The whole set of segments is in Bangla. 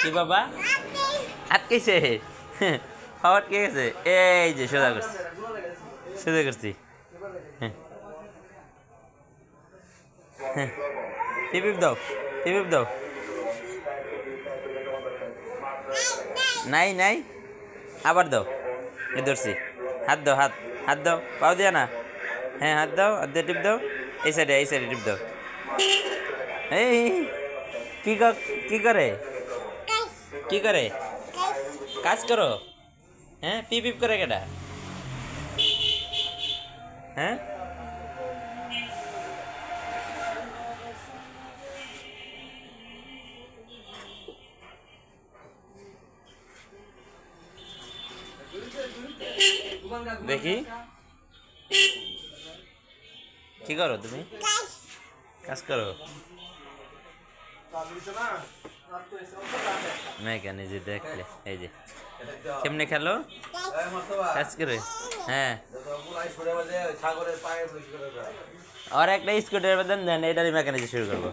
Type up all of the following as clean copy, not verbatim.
কি বাবা আটকেছে খাবার কে গেছে এই যে সোজা করছি সোজা করছি টিপিপ দাও টিপিপ দাও নাই নাই আবার দাও এই ধরছি হাত দাও হাত হাত দাও পাও দিয়া না হ্যাঁ হাত দাও হাত দিয়ে টিপ দাও এই সাইডে টিপ দাও এই কি করে কি করে কাজ করো হ্যাঁ পিপ পিপ করে কেটা হ্যাঁ দেখি কি করো তুমি কাজ করো মেঘান এই যে দেখলে এই যে কেমনে খেলো কাজ করে হ্যাঁ আর একটা স্কুটার দেন দেন এটারই মেকানিজে শুরু করবো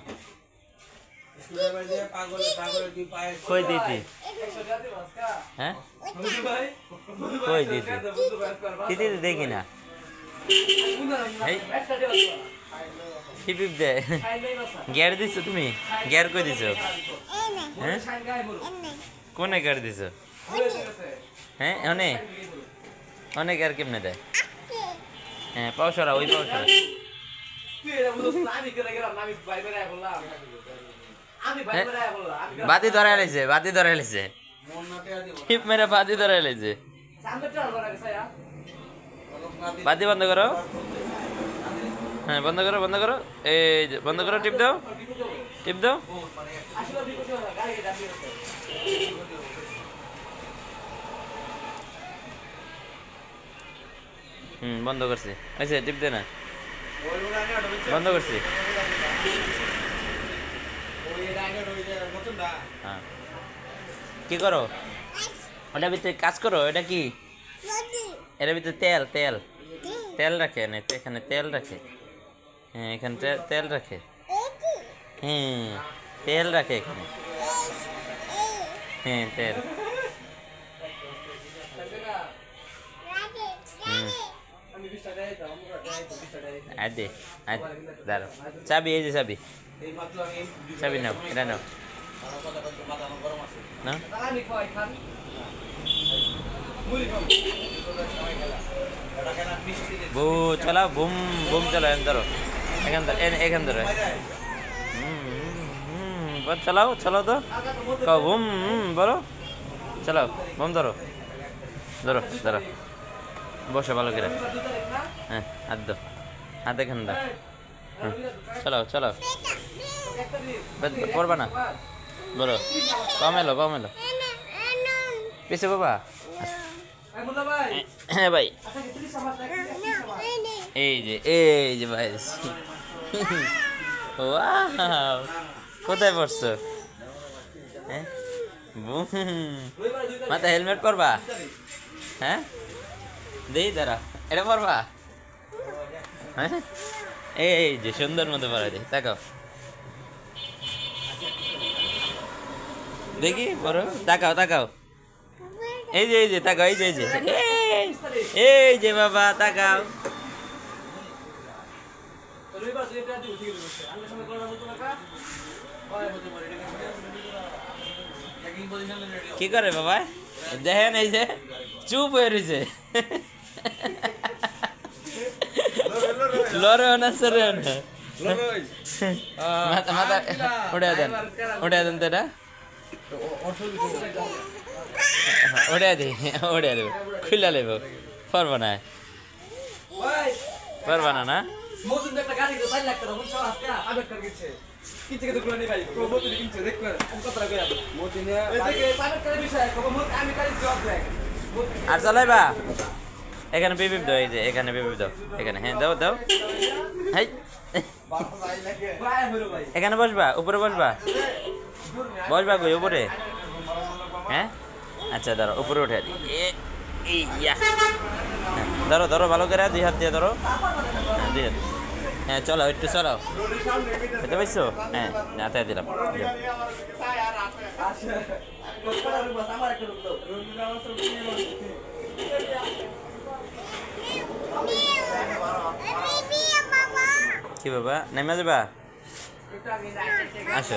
কই দিতি হ্যাঁ কই দিতি দিদি দেখি না হিপিপ দে গিয়ার দিছো তুমি গিয়ার কই দিছো হ্যাঁ কোনে গিয়ার দিছো হ্যাঁ অনেক অনেক গিয়ার কেমনে দেয় হ্যাঁ পাও সরা ওই পাও সরা বাতি ধরে লাইছে টিপ মেরে বাতি ধরে লাইছে বাতি বন্ধ করো হ্যাঁ বন্ধ করো এই যে বন্ধ করো টিপ দাও বন্ধ করছি আচ্ছা টিপ দে না বন্ধ করছি হ্যাঁ কি করো ওটার ভিতরে কাজ করো এটা কি এটার ভিতরে তেল রাখে না এখানে তেল রাখে হ্যাঁ এখানে তেল রাখে হ্যাঁ তেল রাখে এখানে হ্যাঁ তেল দে দাঁড়ো চাবি এই যে চাবি নাও এটা নাও না বু চালাও বুম বুম চালাও এখান ধরো চালাও তো কাও বুম বলো চালাও বুম ধরো বসো ভালো করে হ্যাঁ হাত দাও হাত এখানে দাও হ্যাঁ চালাও করবা না বলো কমেলো পিছে বাবা হ্যাঁ ভাই এই যে ভাই ওয়াও কোথায় পড়ছো হ্যাঁ মাথা হেলমেট পরবা হ্যাঁ দেই দাঁড়া এটা পরবা হ্যাঁ এই যে সুন্দর মতো পরা দে তাকাও দেখি বড় তাকাও এই যে তাকাও এই যে বাবা তাকাও কি করে বাবা দেখেন এই যে চুপ হয়ে রয়েছে লড়ে না সরে না মাথা উড়ে দেন তো এটা উড়ে দেব খুলে নেব পারবো না না আর চালাইবা এখানে পিপিপ দাও এই যে এখানে পিপিপ দাও এখানে হ্যাঁ দাও এখানে বসবা উপরে বসবা কই উপরে হ্যাঁ আচ্ছা ধরো উপরে উঠে ধরো ভালো করে দুই হাত দিয়ে ধরো দুই হাত হ্যাঁ চলো একটু চলো বুঝতে পারছো হ্যাঁ হাতে দিলাম যাও। কি বাবা নেমে যাবা আসো